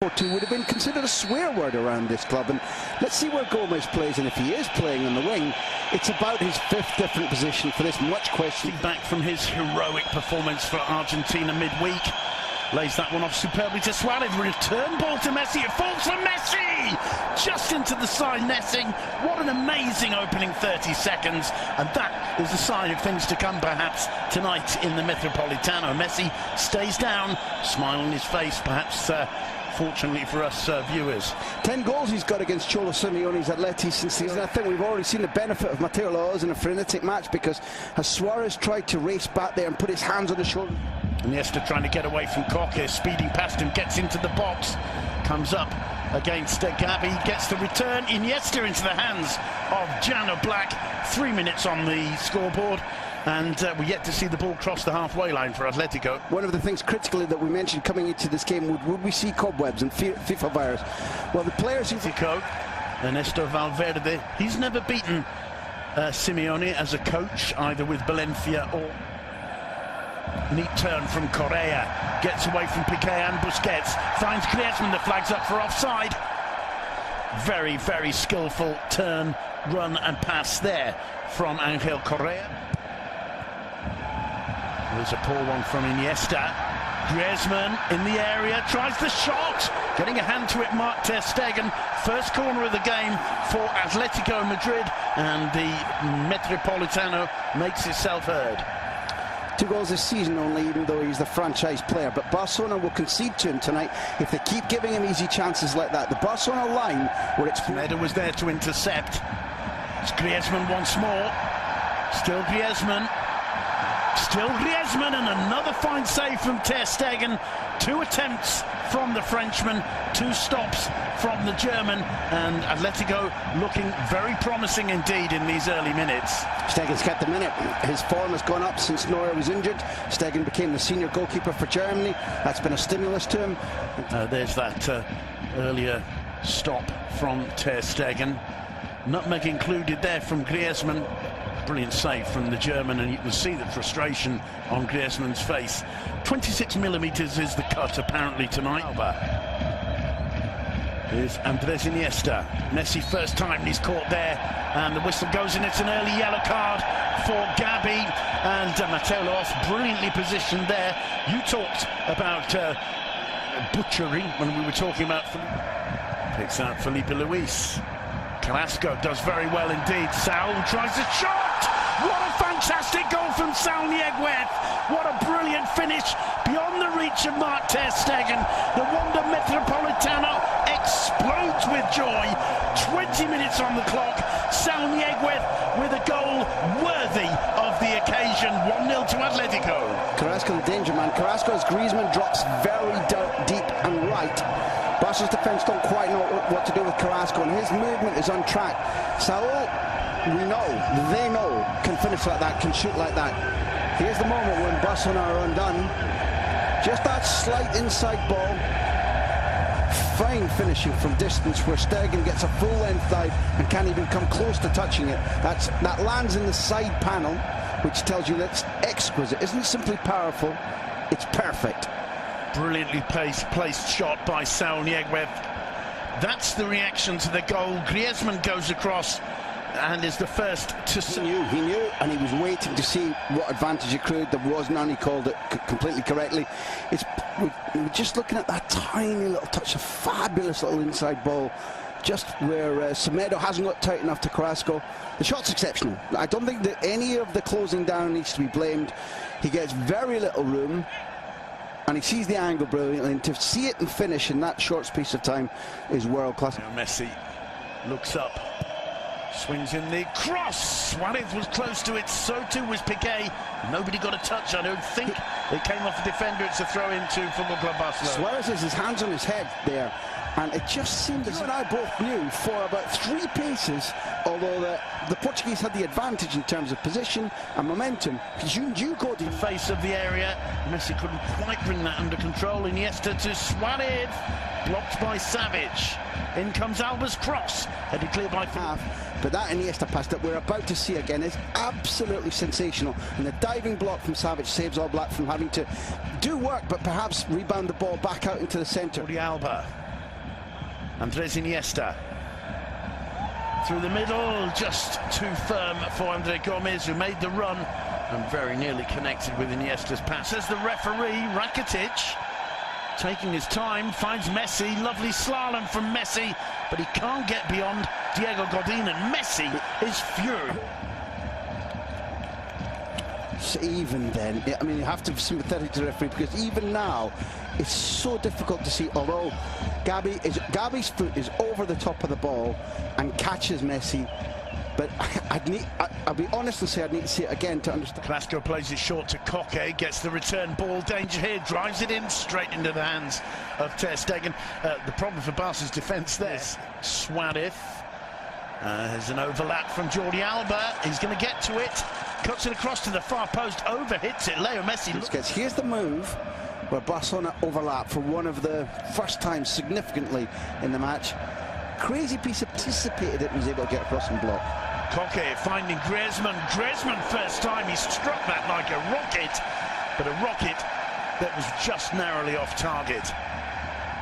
would have been considered a swear word around this club, and let's see where Gomez plays, and if he is playing on the wing, it's about his fifth different position for this much question. Back from his heroic performance for Argentina midweek, lays that one off superbly to Suarez. Return ball to Messi, it falls for Messi! Just into the side netting. What an amazing opening 30 seconds, and that is a sign of things to come perhaps tonight in the Metropolitano. Messi stays down, smile on his face, perhaps fortunately for us viewers. 10 goals he's got against Cholo Simeone's Atleti since season. I think we've already seen the benefit of Mateo Laoz in a frenetic match, because as Suarez tried to race back there and put his hands on the shoulder. Iniesta trying to get away from Koke, speeding past him, gets into the box, comes up against Gabi, gets the return. Iniesta into the hands of Jan Black. 3 minutes on the scoreboard, and we're yet to see the ball cross the halfway line for Atletico. One of the things critically that we mentioned coming into this game, would we see cobwebs and FIFA virus? Well, the players who... Ernesto Valverde, he's never beaten Simeone as a coach, either with Valencia or... Neat turn from Correa, gets away from Piqué and Busquets, finds Griezmann, the flag's up for offside. Very, very skillful turn, run and pass there from Angel Correa. There's a poor one from Iniesta. Griezmann in the area, tries the shot, getting a hand to it, Mark ter Stegen. First corner of the game for Atletico Madrid, and the Metropolitano makes itself heard. 2 goals this season only, even though he's the franchise player, but Barcelona will concede to him tonight if they keep giving him easy chances like that. The Barcelona line, where it's... Meda was there to intercept. It's Griezmann once more. Still Griezmann, and another fine save from ter Stegen. 2 attempts from the Frenchman, 2 stops from the German, and Atletico looking very promising indeed in these early minutes. Stegen's kept the minute. His form has gone up since Neuer was injured. Stegen became the senior goalkeeper for Germany. That's been a stimulus to him. There's that earlier stop from ter Stegen. Nutmeg included there from Griezmann. Brilliant save from the German, and you can see the frustration on Griezmann's face. 26 millimeters is the cut apparently tonight. Here's Andres Iniesta. Messi first time, and he's caught there, and the whistle goes, and it's an early yellow card for Gabi, and Mateo Laoz brilliantly positioned there. You talked about butchery when we were talking about... Picks out Felipe Luis. Carrasco does very well indeed. Saul tries a shot! What a fantastic goal from Saul Nieguez! What a brilliant finish beyond the reach of Mark ter Stegen. The Wanda Metropolitano explodes with joy. 20 minutes on the clock. Saul Nieguez with a goal worthy of the occasion. 1-0 to Atletico. Carrasco the danger man. Carrasco, as Griezmann drops very deep and right. Barca's defence don't quite know what to do with Carrasco, and his movement is on track. Saul, they know, can finish like that, can shoot like that. Here's the moment when Barcelona are undone. Just that slight inside ball. Fine finishing from distance, where Stegen gets a full-length dive and can't even come close to touching it. That lands in the side panel, which tells you that's exquisite. Isn't simply powerful, it's perfect. Brilliantly placed shot by Saul Nieguez. That's the reaction to the goal. Griezmann goes across and is the first to... He knew, and he was waiting to see what advantage accrued. There was none. He called it completely correctly. We're just looking at that tiny little touch, a fabulous little inside ball, just where Semedo hasn't got tight enough to Carrasco. The shot's exceptional. I don't think that any of the closing down needs to be blamed. He gets very little room, and he sees the angle brilliantly, and to see it and finish in that short space of time is world class. Messi looks up, swings in the cross. Suarez was close to it, so too was Piqué. Nobody got a touch, I don't think. It came off the defender. It's a throw into Football Club Barcelona. Suarez has his hands on his head there, and it just seemed as you and I both knew for about 3 paces, although the Portuguese had the advantage in terms of position and momentum. You got the face of the area. Messi couldn't quite bring that under control. Iniesta to Suarez, blocked by Savage. In comes Alba's cross, headed clear by half. But that Iniesta pass that we're about to see again is absolutely sensational, and the diving block from Savage saves All Black from having to do work, but perhaps rebound the ball back out into the centre. Alba Andres Iniesta. Through the middle, just too firm for Andre Gomez, who made the run and very nearly connected with Iniesta's pass. As the referee, Rakitic, taking his time, finds Messi. Lovely slalom from Messi, but he can't get beyond Diego Godin, and Messi is furious. Even then, I mean, you have to be sympathetic to the referee, because even now it's so difficult to see. Although Gabi's foot is over the top of the ball and catches Messi, but I'll be honest and say I'd need to see it again to understand. Carrasco plays it short to Koke, gets the return ball, danger here, drives it in straight into the hands of Ter Stegen. The problem for Barca's defence there. Suarez has an overlap from Jordi Alba. He's going to get to it, cuts it across to the far post, over hits it. Leo Messi. Here's the move where Barcelona overlap for one of the first times significantly in the match. Crazy piece, anticipated it, was able to get across and block. Koke finding Griezmann. Griezmann, first time he struck that like a rocket, but a rocket that was just narrowly off target.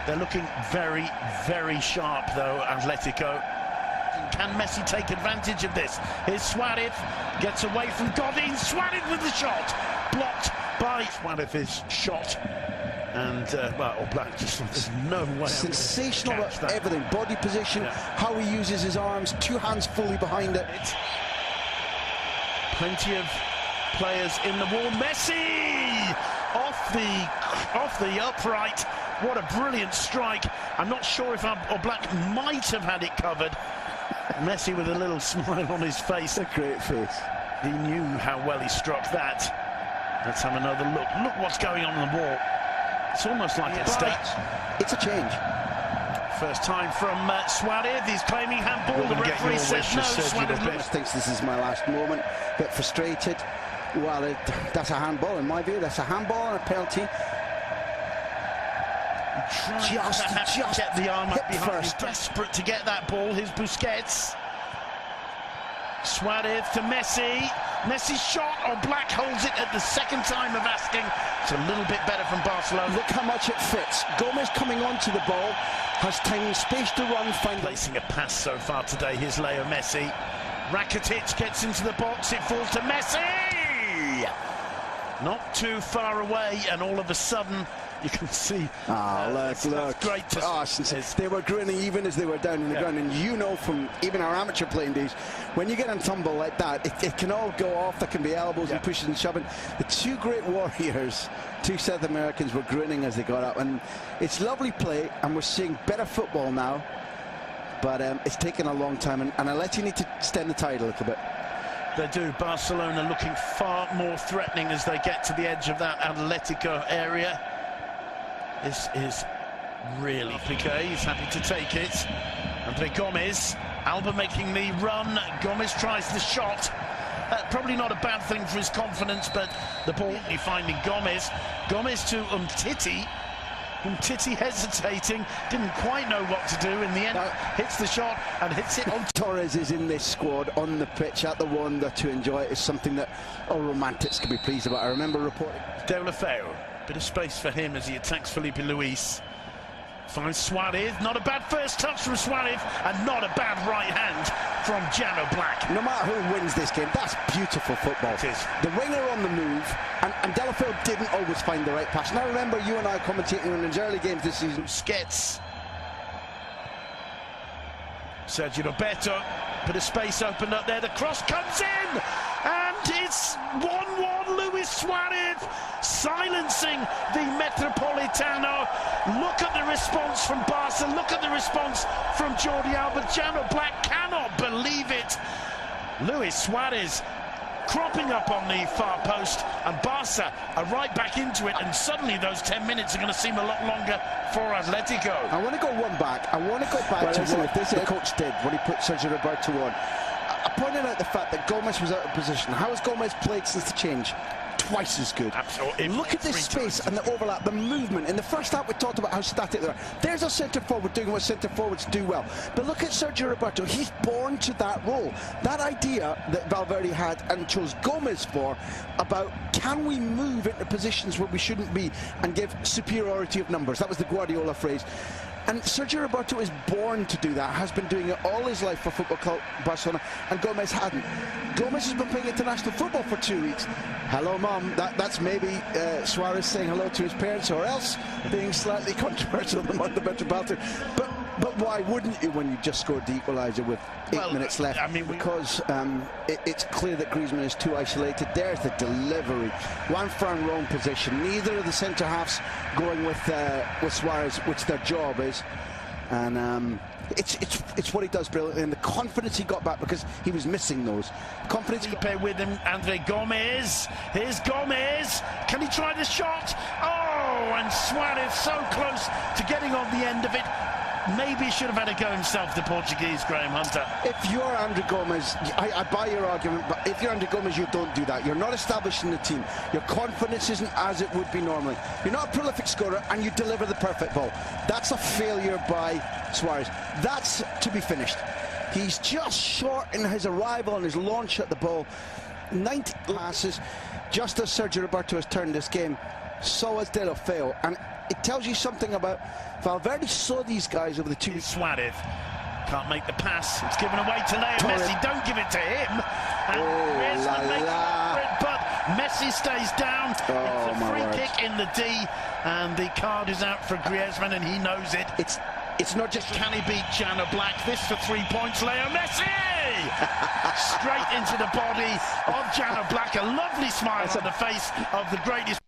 They're looking very, very sharp though, Atletico. Can Messi take advantage of this? Here's Suarez, gets away from Godin. Suarez with the shot, blocked by Suarez's shot. And well, Black just, there's no way. Sensational at everything, body position, how he uses his arms, two hands fully behind it. Plenty of players in the wall. Messi off the upright. What a brilliant strike. I'm not sure if Black might have had it covered. Messi with a little smile on his face. A great face. He knew how well he struck that. Let's have another look. Look what's going on the wall. It's almost like a state. It's a change. First time from Suarez. He's claiming handball. The referee says no. Suarez thinks this is my last moment. Bit frustrated. Well, that's a handball in my view. That's a handball and a penalty. Just get the arm up behind. First. Desperate to get that ball. Here's Busquets. Suarez to Messi. Messi's shot, or Black holds it at the second time of asking. It's a little bit better from Barcelona. Look how much it fits. Gomez coming onto the ball, has time and space to run. Placing a pass so far today. Here's Leo Messi. Rakitic gets into the box. It falls to Messi. Not too far away, and all of a sudden you can see. Look. Great to they were grinning even as they were down in the ground, and you know from even our amateur playing days, when you get on tumble like that, it can all go off. There can be elbows and pushes and shoving. The two great warriors, two South Americans, were grinning as they got up, and it's lovely play, and we're seeing better football now, but it's taken a long time, and I'll let you need to extend the tide a little bit. They do. Barcelona looking far more threatening as they get to the edge of that Atletico area. This is really Piqué. He's happy to take it. Andre Gomez. Alba making the run. Gomez tries the shot. Probably not a bad thing for his confidence, but the ball finding Gomez. Gomez to Umtiti. Umtiti hesitating, didn't quite know what to do. In the end, hits the shot and hits it on. Torres is in this squad on the pitch at the Wanda to enjoy it is something that all romantics can be pleased about. I remember reporting. Deulofeu, bit of space for him as he attacks Felipe Luis. Finds Suarez, not a bad first touch from Suarez, and not a bad right hand from Jano Black. No matter who wins this game, that's beautiful football. It is. The winger on the move, and Deulofeu didn't always find the right pass. And I remember you and I commentating on his early games this season. Skets. Sergio Roberto, bit of space opened up there, the cross comes in, and it's 1-1. Luis Suarez silencing the Metropolitano. Look at the response from Barca, look at the response from Jordi Alba. Jano Black cannot believe it. Luis Suarez cropping up on the far post, and Barca are right back into it, and suddenly those 10 minutes are going to seem a lot longer for Atletico. I want to go one back. I want to go back to what the coach did when he put Sergio Roberto on. I pointed out the fact that Gomez was out of position. How has Gomez played since the change? Twice as good. Absolutely. Look at this space and the overlap, the movement. In the first half, we talked about how static they are. There's a centre forward doing what centre forwards do well. But look at Sergio Roberto. He's born to that role. That idea that Valverde had and chose Gomez for about can we move into positions where we shouldn't be and give superiority of numbers. That was the Guardiola phrase. And Sergio Roberto is born to do that, has been doing it all his life for Football Club Barcelona, and Gomez hadn't. Gomez has been playing international football for 2 weeks. Hello, Mum. That's maybe Suarez saying hello to his parents, or else being slightly controversial among the Metropolitan. But why wouldn't you when you just scored the equaliser with 8 minutes left? I mean, because it's clear that Griezmann is too isolated. There's the delivery. One firm wrong position. Neither of the centre halves going with Suarez, which their job is. And it's what he does brilliantly, and the confidence he got back because he was missing those. Confidence. With him, Andre Gomez. Here's Gomez. Can he try the shot? Oh, and Suarez so close to getting on the end of it. Maybe he should have had a go himself, the Portuguese, Graham Hunter. If you're Andre Gomez, I buy your argument, but if you're Andre Gomez, you don't do that. You're not establishing the team. Your confidence isn't as it would be normally. You're not a prolific scorer, and you deliver the perfect ball. That's a failure by Suarez. That's to be finished. He's just short in his arrival and his launch at the ball. 90 passes, just as Sergio Roberto has turned this game, so has De La Feo. And it tells you something about Valverde saw these guys over the 2 weeks. Suarez can't make the pass. It's given away to Leo Messi. Don't give it to him. And Griezmann makes up for it, but Messi stays down. It's a free kick in the D, and the card is out for Griezmann, and he knows it. It's not just... Can he beat Jana Black? This for 3 points. Leo Messi! Straight into the body of Jana Black. A lovely smile on the face of the greatest...